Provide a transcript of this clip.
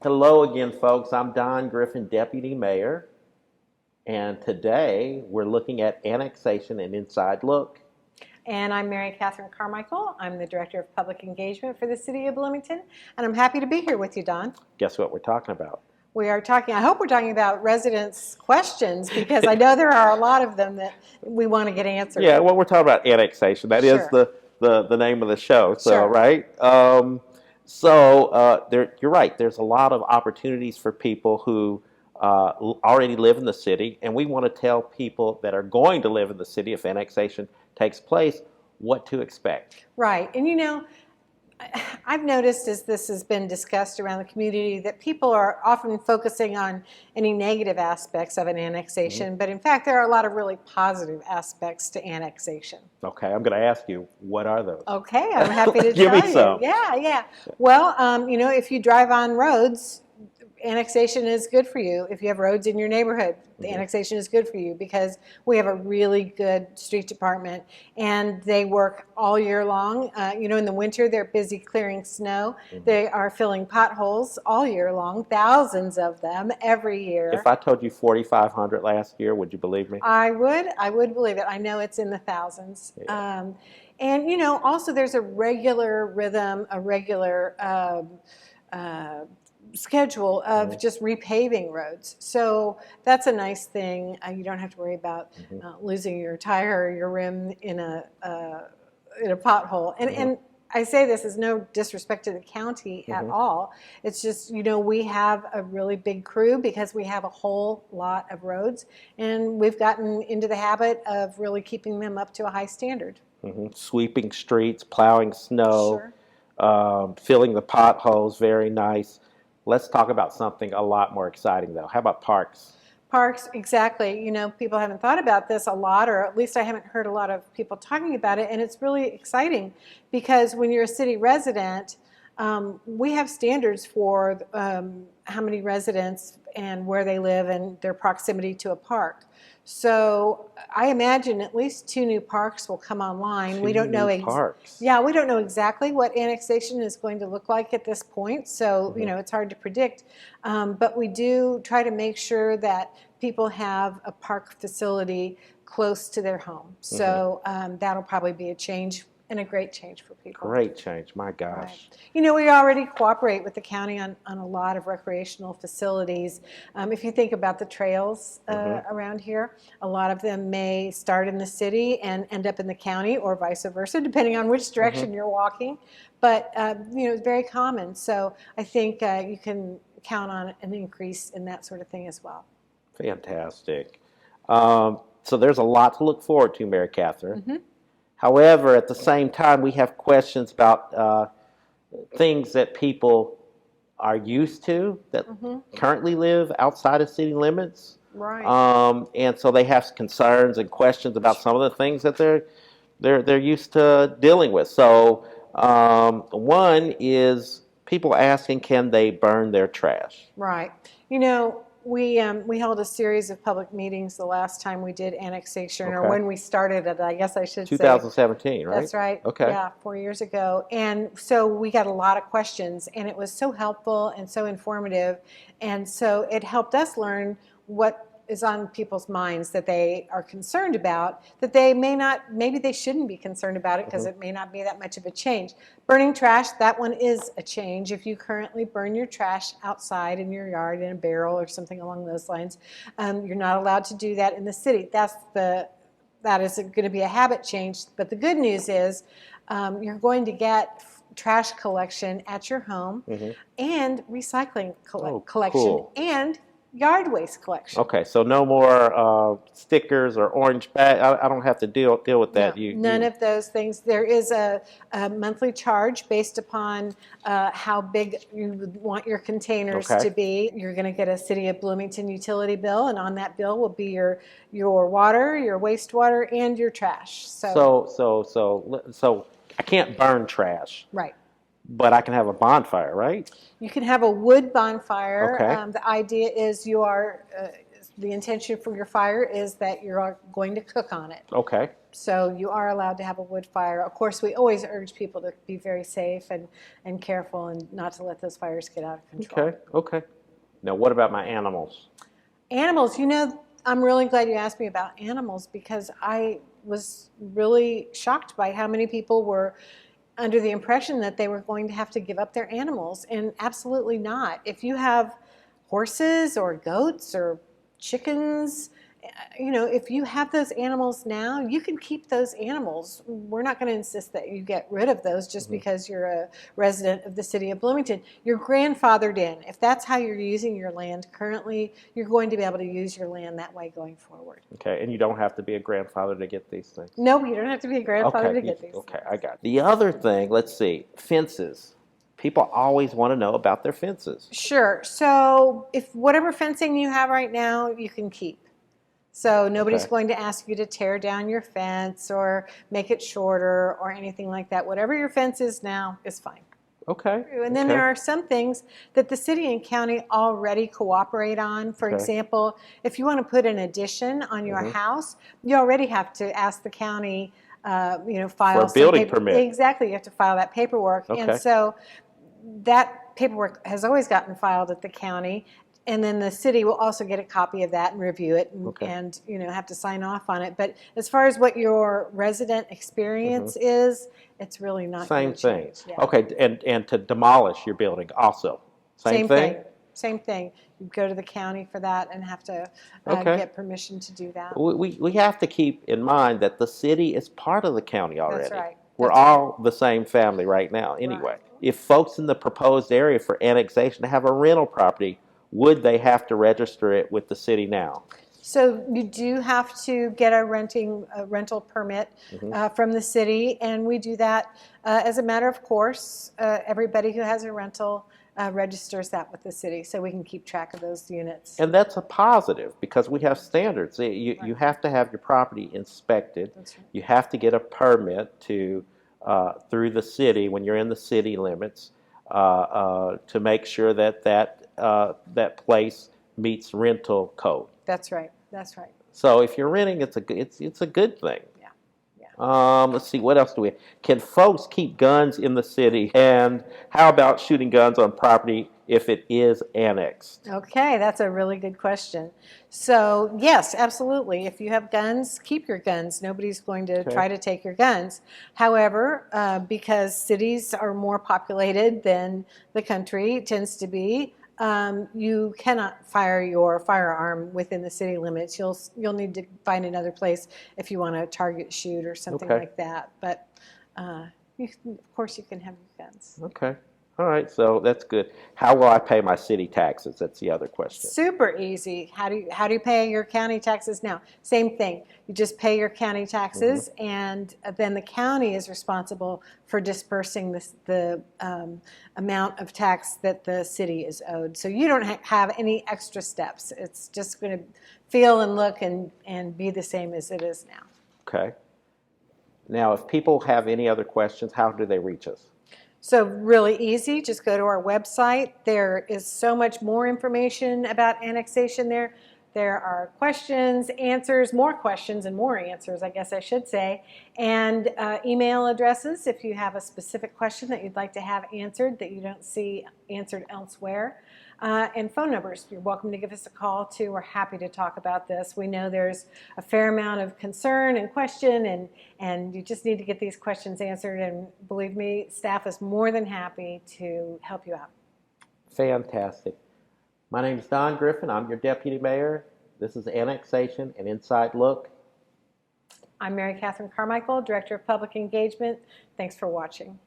Hello again, folks. I'm Don Griffin, Deputy Mayor, and today we're looking at annexation and inside look. And I'm Mary Catherine Carmichael. I'm the Director of Public Engagement for the City of Bloomington, and I'm happy to be here with you, Don. Guess what we're talking about? We are talking, I hope we're talking about residents' questions, because I know there are a lot of them that we want to get answered. Yeah, well, we're talking about annexation. That is Sure. the name of the show. So, Sure. right? You're right. There's a lot of opportunities for people who already live in the city, and we want to tell people that are going to live in the city if annexation takes place what to expect. Right. And you know, I've noticed as this has been discussed around the community that people are often focusing on any negative aspects of an annexation, but in fact there are a lot of really positive aspects to annexation. Okay, I'm going to ask you, what are those? Okay, I'm happy to Give tell me you. some. Yeah. Well, you know, if you drive on roads, annexation is good for you. If you have roads in your neighborhood, the annexation is good for you because we have a really good street department and they work all year long. You know, in the winter, they're busy clearing snow. They are filling potholes all year long, thousands of them every year. If I told you 4,500 last year, would you believe me? I would believe it. I know it's in the thousands. Yeah. And, you know, also there's a regular rhythm, a regular schedule of just repaving roads. So that's a nice thing. You don't have to worry about losing your tire or your rim in a pothole. And I say this as no disrespect to the county at all. It's just, you know, we have a really big crew because we have a whole lot of roads, and we've gotten into the habit of really keeping them up to a high standard. Sweeping streets, plowing snow, filling the potholes, very nice. Let's talk about something a lot more exciting, though. How about parks? Parks, exactly. You know, people haven't thought about this a lot, or at least I haven't heard a lot of people talking about it, and it's really exciting because when you're a city resident, we have standards for how many residents and where they live and their proximity to a park. So I imagine at least 2 new parks will come online. We don't know parks. Yeah, we don't know exactly what annexation is going to look like at this point. So you know, it's hard to predict. But we do try to make sure that people have a park facility close to their home. So that'll probably be a change, and a great change for people. Great change, my gosh. Right. You know, we already cooperate with the county on a lot of recreational facilities. If you think about the trails around here, a lot of them may start in the city and end up in the county, or vice versa, depending on which direction you're walking. But, you know, it's very common. So I think you can count on an increase in that sort of thing as well. Fantastic. So there's a lot to look forward to, Mary Catherine. However, at the same time, we have questions about things that people are used to that currently live outside of city limits. Right. And so they have concerns and questions about some of the things that they're used to dealing with. So one is people asking, can they burn their trash? Right. You know, we held a series of public meetings the last time we did annexation, or when we started it, I guess I should say. 2017, right? That's right. Okay. Yeah, 4 years ago. And so we got a lot of questions, and it was so helpful and so informative. And so it helped us learn what is on people's minds that they are concerned about, that they may not, maybe they shouldn't be concerned about it because it may not be that much of a change. Burning trash, that one is a change. If you currently burn your trash outside in your yard in a barrel or something along those lines, you're not allowed to do that in the city. That is going to be a habit change. But the good news is you're going to get trash collection at your home and recycling collection cool. and yard waste collection. Okay, so no more stickers or orange bag. I don't have to deal with that. No, none of those things. There is a monthly charge based upon how big you would want your containers to be. You're going to get a City of Bloomington utility bill, and on that bill will be your water, your wastewater, and your trash. So I can't burn trash. Right. But I can have a bonfire, right? You can have a wood bonfire. Okay. The idea is you are the intention for your fire is that you're going to cook on it. Okay. So you are allowed to have a wood fire. Of course, we always urge people to be very safe and careful and not to let those fires get out of control. Okay. Okay. Now, what about my animals? Animals, I'm really glad you asked me about animals because I was really shocked by how many people were under the impression that they were going to have to give up their animals, and absolutely not. If you have horses or goats or chickens, if you have those animals now, you can keep those animals. We're not going to insist that you get rid of those just because you're a resident of the city of Bloomington. You're grandfathered in. If that's how you're using your land currently, you're going to be able to use your land that way going forward. Okay, and you don't have to be a grandfather to get these things? No, you don't have to be a grandfather to get these Okay, things. I got it. The other thing, let's see, fences. People always want to know about their fences. Sure. So if whatever fencing you have right now, you can keep. So nobody's going to ask you to tear down your fence or make it shorter or anything like that. Whatever your fence is now is fine. Okay. And then there are some things that the city and county already cooperate on. For example, if you want to put an addition on your house, you already have to ask the county, file for a building permit. Exactly, you have to file that paperwork. And so that paperwork has always gotten filed at the county. And then the city will also get a copy of that and review it and have to sign off on it. But as far as what your resident experience is, it's really not same thing. Change. Yeah. Okay, and to demolish your building also. Same thing? Same thing. You go to the county for that and have to get permission to do that. We have to keep in mind that the city is part of the county already. That's right. We're all the same family right now anyway. Right. If folks in the proposed area for annexation have a rental property, would they have to register it with the city now? So you do have to get a rental permit from the city, and we do that as a matter of course. Everybody who has a rental registers that with the city, so we can keep track of those units. And that's a positive because we have standards. You have to have your property inspected. That's right. You have to get a permit through the city when you're in the city limits to make sure that place meets rental code. That's right. That's right. So if you're renting, it's a good thing. Yeah. Yeah. Let's see, what else do we have? Can folks keep guns in the city? And how about shooting guns on property if it is annexed? Okay, that's a really good question. So yes, absolutely. If you have guns, keep your guns. Nobody's going to try to take your guns. However, because cities are more populated than the country tends to be, you cannot fire your firearm within the city limits. You'll need to find another place if you want to target shoot or something like that. But of course you can have your guns. Okay. All right, so that's good. How will I pay my city taxes? That's the other question. Super easy. How do you pay your county taxes now? Same thing. You just pay your county taxes, and then the county is responsible for dispersing the amount of tax that the city is owed. So you don't have any extra steps. It's just going to feel and look and be the same as it is now. Okay. Now, if people have any other questions, how do they reach us? So really easy, just go to our website. There is so much more information about annexation there. There are questions, answers, more questions and more answers, I guess I should say, and email addresses if you have a specific question that you'd like to have answered that you don't see answered elsewhere. And phone numbers. You're welcome to give us a call too. We're happy to talk about this. We know there's a fair amount of concern and question, and you just need to get these questions answered. And believe me, staff is more than happy to help you out. Fantastic. My name is Don Griffin. I'm your deputy mayor. This is Annexation, an Inside Look. I'm Mary Catherine Carmichael, Director of Public Engagement. Thanks for watching.